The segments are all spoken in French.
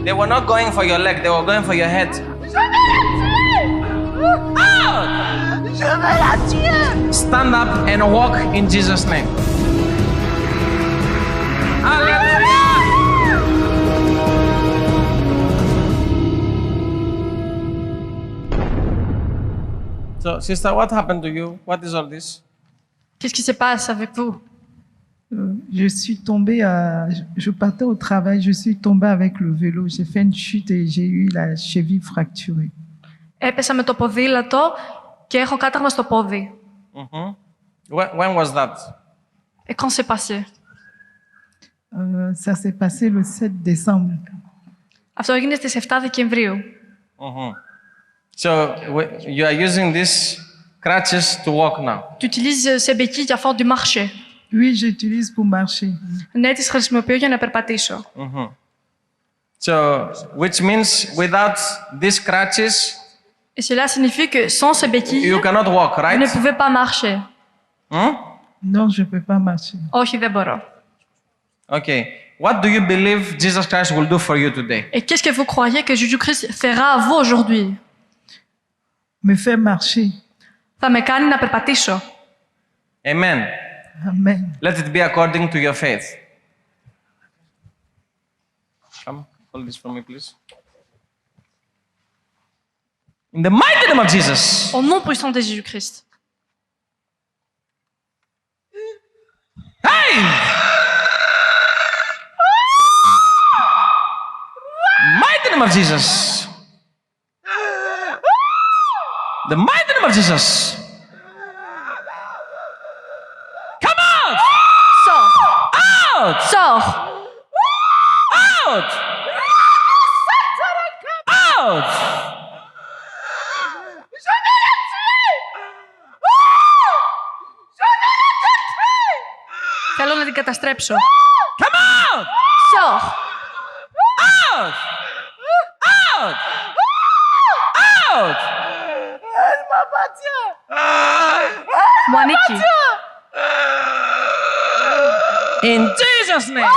They were not going for your leg, they were going for your head. Je veux la tuer. Stand up and walk in Jesus' name. Hallelujah! So, sister, what happened to you? What is all this? Qu'est-ce qui se passe avec vous? Je suis tombée, je partais au travail, je suis tombée avec le vélo. J'ai fait une chute et j'ai eu la cheville fracturée. Έπεσα με το ποδήλατο και έχω κάταγμα στο πόδι. When was that? Et quand c'est passé? Ça s'est passé le 7 décembre. Αυτό έγινε στις 7 Δεκεμβρίου. So, you are using these crutches to walk now. Tu utilises ces béquilles για faire du marché. Oui, j'utilise pour marcher. Ναι, τις χρησιμοποιώ για να περπατήσω. So, which means without these crutches, Et cela signifie que sans ces béquilles, you cannot walk, vous ne right? pouvez pas marcher. Non, je ne peux pas marcher. Όχι, δεν μπορώ. Okay. What do you believe Jesus Christ will do for you today? Et qu'est-ce que vous croyez que Jésus-Christ fera à vous aujourd'hui? Me faire marcher. Θα με κάνει να περπατήσω. Amen. Amen. Let it be according to your faith. Come, hold this for me, please. In the mighty name of Jesus. Au nom puissant de Jésus-Christ. Hey! Mighty name of Jesus. The mighty name of Jesus. Come out! Sors! Out! Sors! Out! Out! Θέλω να την καταστρέψω. Come out! Sors! Out! Out! Out! Elle m'appartient. Μου ανήκει. In Jesus' name.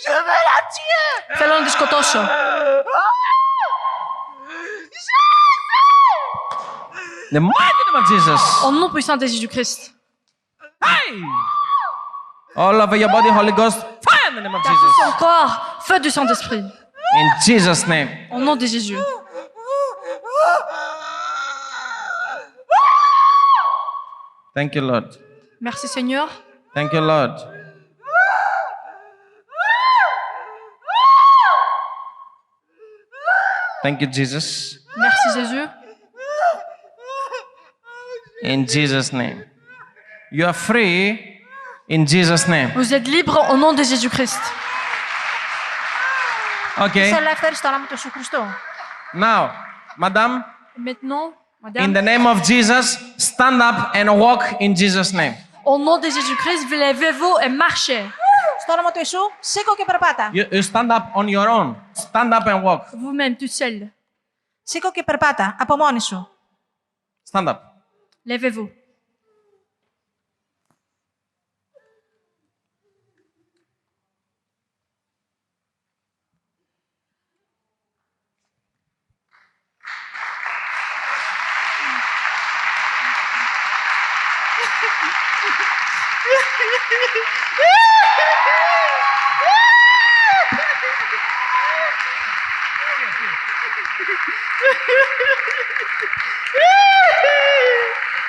Je veux la tuer. Θέλω να τη σκοτώσω. The mighty name of Jesus. Au nom puissant de Jésus-Christ. Hey! All over your body, Holy Ghost, fire in the name of Dans tout son Jesus. corps, feu du Saint-Esprit. In Jesus' name. Au nom de Jésus. Thank you, Lord. Merci Seigneur. Thank you, Lord. Thank you, Jesus. Merci Jésus. In Jesus' name. You are free in Jesus' name. Vous êtes libre au nom de Jésus-Christ. Okay. Είσαι ελεύθερη στο όνομα του Ιησού Χριστού. Now, Madam, Maintenant, in madame, the name of Jesus, stand up and walk in Jesus' name. au nom de Jésus-Christ, levez-vous et marchez. Στο όνομα του Ιησού, σήκω και περπάτα. You stand up on your own. Stand up and walk. Vous-même, tout seul. Σήκω και περπάτα, από μόνη σου. Stand up. Levez-vous.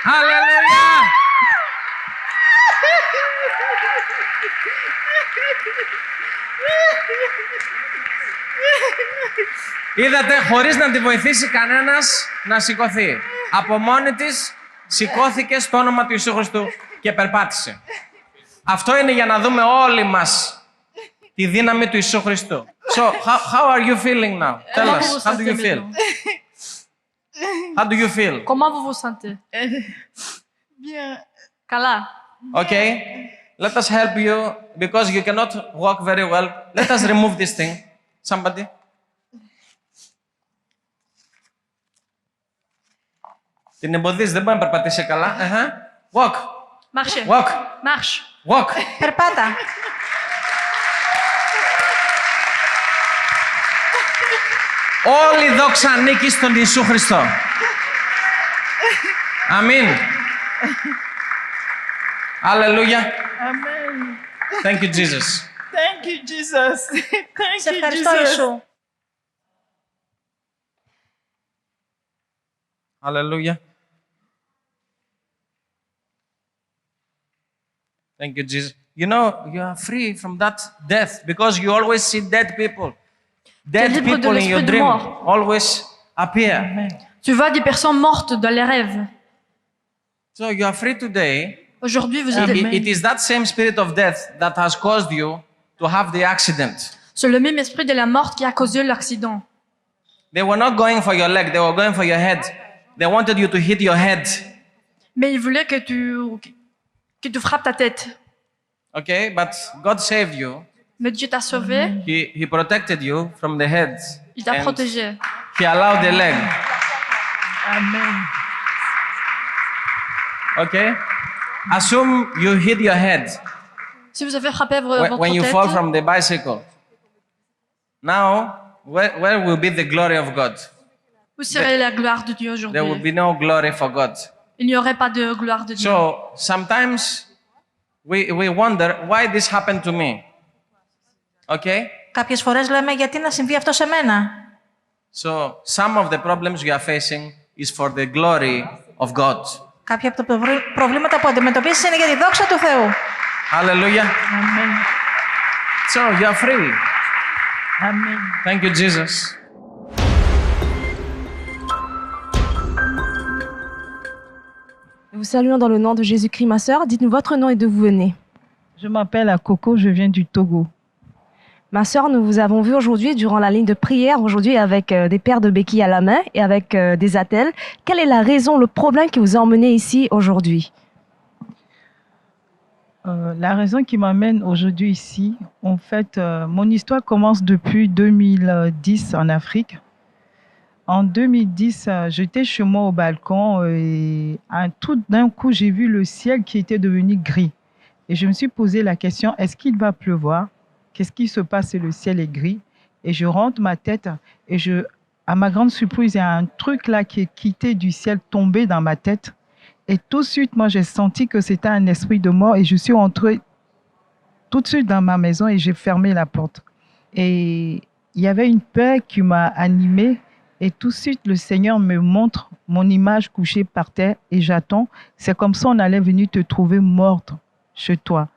Hallelujah! Είδατε, χωρίς να τη βοηθήσει κανένας να σηκωθεί. Από μόνη της σηκώθηκε στο όνομα του Ιησού Χριστού και περπάτησε. Αυτό είναι για να δούμε όλοι μας τη δύναμη του Ιησού Χριστού. So, how are you feeling now? Tell us, how do you feel? How do you feel? Comment vous vous sentez? Bien. Καλά. Okay, let us help you because you cannot walk very well. Let us remove this thing. Somebody. Την εμποδίζει, δεν μπορεί να περπατήσει καλά. Walk, Marchez. walk, Marche. Walk. Περπάτα. Όλη η δόξα ανήκει στον Ιησού Χριστό. Αμήν. Αλληλούια. Amen. Thank you, Jesus. Thank you, Jesus. Thank Σε you, ευχαριστώ, Jesus. Ιησού. Hallelujah. Thank you, Jesus. You know, you are free from that death because you always see dead people. Dead libre de people in your l'esprit de dream mort. always appear. Tu vois des personnes mortes dans les rêves. So you are free today. Aujourd'hui, vous êtes... It is that same spirit of death that has caused you to have the accident. C'est le même esprit de la mort qui a causé l'accident. They were not going for your leg, they were going for your head. They wanted you to hit your head. Mais il voulait que tu frappes ta tête. Okay, but God saved you. Mais Dieu t'a sauvé, He protected you from the head. il t'a And protégé. He allowed the leg. Amen. Okay? Assume you hit your head Si vous avez frappé votre when you tête, fall from the bicycle. Now, where will be the glory of God? où serait la gloire de Dieu There will aujourd'hui? be no glory for God. Il n'y aurait pas de gloire de Dieu. So sometimes we wonder why this happened to me. Okay? Κάποιες φορές λέμε γιατί να συμβεί αυτό σε μένα. So some of the problems you are facing is for the glory of God. Κάποια από τα προβλήματα που αντιμετωπίζεις είναι για τη δόξα του Θεού. Hallelujah. Amen. So you are free. Amen. Thank you, Jesus. Nous vous saluons dans le nom de Jésus-Christ, ma sœur. Dites-nous votre nom et d'où vous venez. Je m'appelle Akoko, je viens du Togo. Ma sœur, nous vous avons vu aujourd'hui durant la ligne de prière, aujourd'hui avec des paires de béquilles à la main et avec des attelles. Quelle est la raison, le problème qui vous a emmené ici aujourd'hui? La raison qui m'amène aujourd'hui ici, en fait, mon histoire commence depuis 2010 en Afrique. En 2010, j'étais chez moi au balcon et tout d'un coup, j'ai vu le ciel qui était devenu gris. Et je me suis posé la question, est-ce qu'il va pleuvoir? Qu'est-ce qui se passe si le ciel est gris? Et je rentre ma tête et à ma grande surprise, il y a un truc là qui est quitté du ciel, tombé dans ma tête. Et tout de suite, moi, j'ai senti que c'était un esprit de mort et je suis entrée tout de suite dans ma maison et j'ai fermé la porte. Et il y avait une peur qui m'a animée et tout de suite, le Seigneur me montre mon image couchée par terre et j'attends. C'est comme ça on allait venir te trouver morte chez toi.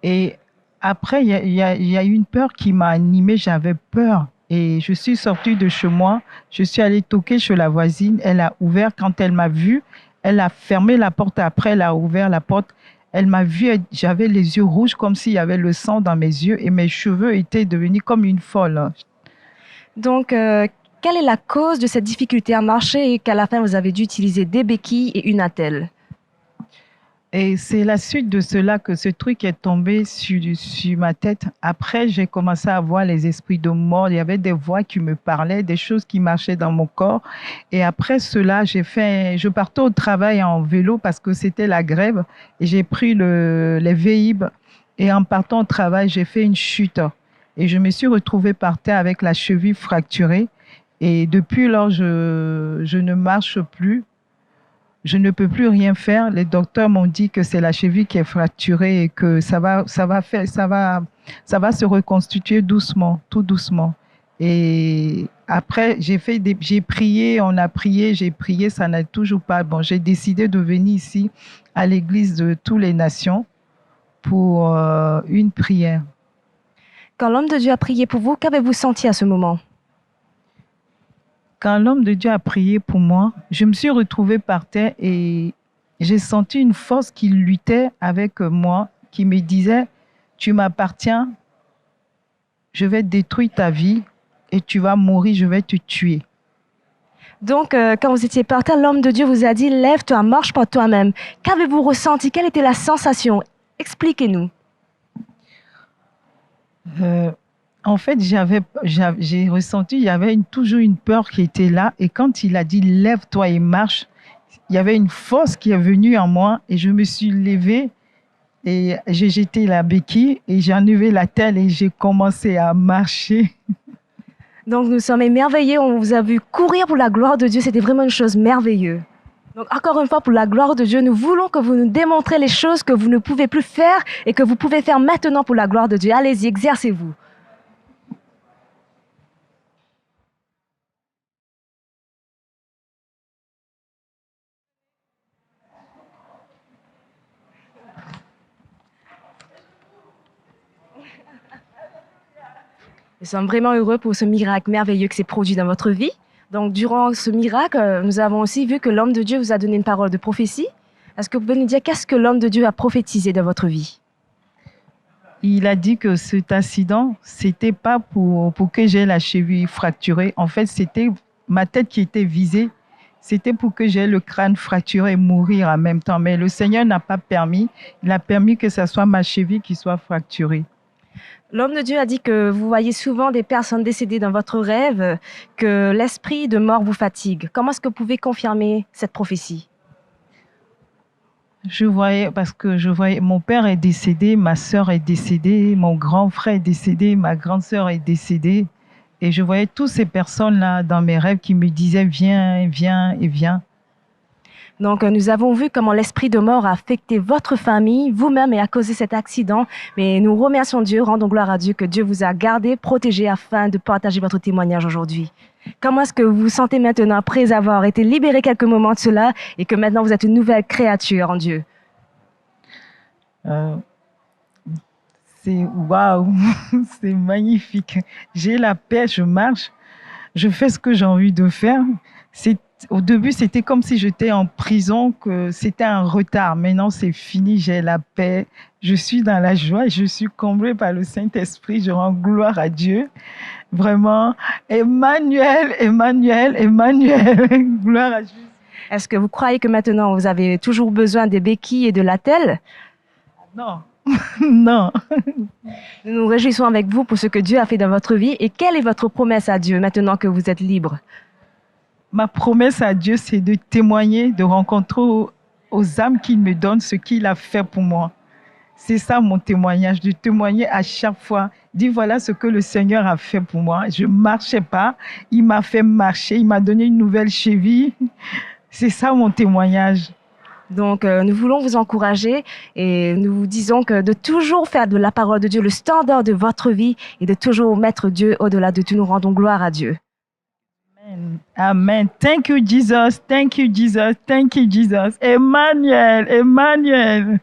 Et après, il y a eu une peur qui m'a animée, j'avais peur. Et je suis sortie de chez moi, je suis allée toquer chez la voisine, elle a ouvert, quand elle m'a vue, elle a fermé la porte, après elle a ouvert la porte, elle m'a vue, j'avais les yeux rouges comme s'il y avait le sang dans mes yeux et mes cheveux étaient devenus comme une folle. Donc, quelle est la cause de cette difficulté à marcher et qu'à la fin, vous avez dû utiliser des béquilles et une attelle? Et c'est la suite de cela que ce truc est tombé sur ma tête. Après, j'ai commencé à voir les esprits de mort. Il y avait des voix qui me parlaient, des choses qui marchaient dans mon corps. Et après cela, je partais au travail en vélo parce que c'était la grève. Et j'ai pris les Vélib. Et en partant au travail, j'ai fait une chute. Et je me suis retrouvée par terre avec la cheville fracturée. Et depuis lors, je ne marche plus. Je ne peux plus rien faire. Les docteurs m'ont dit que c'est la cheville qui est fracturée et que ça va se reconstituer doucement, tout doucement. Et après, j'ai prié, on a prié, j'ai prié, ça n'a toujours pas. Bon, j'ai décidé de venir ici à l'église de toutes les nations pour une prière. Quand l'homme de Dieu a prié pour vous, qu'avez-vous senti à ce moment? Quand l'homme de Dieu a prié pour moi, je me suis retrouvée par terre et j'ai senti une force qui luttait avec moi, qui me disait, tu m'appartiens, je vais détruire ta vie et tu vas mourir, je vais te tuer. Donc, quand vous étiez par terre, l'homme de Dieu vous a dit, lève-toi, marche par toi-même. Qu'avez-vous ressenti? Quelle était la sensation? Expliquez-nous. En fait, j'ai ressenti, il y avait toujours une peur qui était là. Et quand il a dit, lève-toi et marche, il y avait une force qui est venue en moi et je me suis levée Et j'ai jeté la béquille et j'ai enlevé la telle et j'ai commencé à marcher. Donc nous sommes émerveillés, on vous a vu courir pour la gloire de Dieu, c'était vraiment une chose merveilleuse. Donc encore une fois, pour la gloire de Dieu, nous voulons que vous nous démontrez les choses que vous ne pouvez plus faire et que vous pouvez faire maintenant pour la gloire de Dieu. Allez-y, exercez-vous. Nous sommes vraiment heureux pour ce miracle merveilleux qui s'est produit dans votre vie. Donc, durant ce miracle, nous avons aussi vu que l'homme de Dieu vous a donné une parole de prophétie. Est-ce que vous pouvez nous dire qu'est-ce que l'homme de Dieu a prophétisé dans votre vie? Il a dit que cet accident, c'était pas pour que j'ai la cheville fracturée. En fait, c'était ma tête qui était visée. C'était pour que j'ai le crâne fracturé et mourir en même temps. Mais le Seigneur n'a pas permis. Il a permis que ce soit ma cheville qui soit fracturée. L'homme de Dieu a dit que vous voyez souvent des personnes décédées dans votre rêve, que l'esprit de mort vous fatigue. Comment est-ce que vous pouvez confirmer cette prophétie? Je voyais, parce que je voyais, mon père est décédé, ma sœur est décédée, mon grand frère est décédé, ma grande sœur est décédée. Et je voyais toutes ces personnes-là dans mes rêves qui me disaient « viens, viens et viens ». Donc, nous avons vu comment l'esprit de mort a affecté votre famille, vous-même, et a causé cet accident. Mais nous remercions Dieu, rendons gloire à Dieu que Dieu vous a gardé, protégé afin de partager votre témoignage aujourd'hui. Comment est-ce que vous vous sentez maintenant après avoir été libéré quelques moments de cela et que maintenant vous êtes une nouvelle créature en Dieu? C'est waouh, c'est magnifique. J'ai la paix, je marche, je fais ce que j'ai envie de faire. Au début, c'était comme si j'étais en prison, que c'était un retard. Maintenant, c'est fini, j'ai la paix. Je suis dans la joie et je suis comblée par le Saint-Esprit. Je rends gloire à Dieu. Vraiment, Emmanuel, Emmanuel, Emmanuel. Gloire à Jésus. Est-ce que vous croyez que maintenant vous avez toujours besoin des béquilles et de l'attelle? Non, non. Nous nous réjouissons avec vous pour ce que Dieu a fait dans votre vie. Et quelle est votre promesse à Dieu maintenant que vous êtes libre? Ma promesse à Dieu, c'est de témoigner, de rencontrer aux âmes qu'il me donne ce qu'il a fait pour moi. C'est ça mon témoignage, de témoigner à chaque fois. Dire voilà ce que le Seigneur a fait pour moi. Je ne marchais pas, il m'a fait marcher, il m'a donné une nouvelle cheville. C'est ça mon témoignage. Donc, nous voulons vous encourager et nous vous disons que de toujours faire de la parole de Dieu le standard de votre vie et de toujours mettre Dieu au-delà de tout. Nous rendons gloire à Dieu. Amen. Thank you, Jesus. Thank you, Jesus. Thank you, Jesus. Emmanuel, Emmanuel.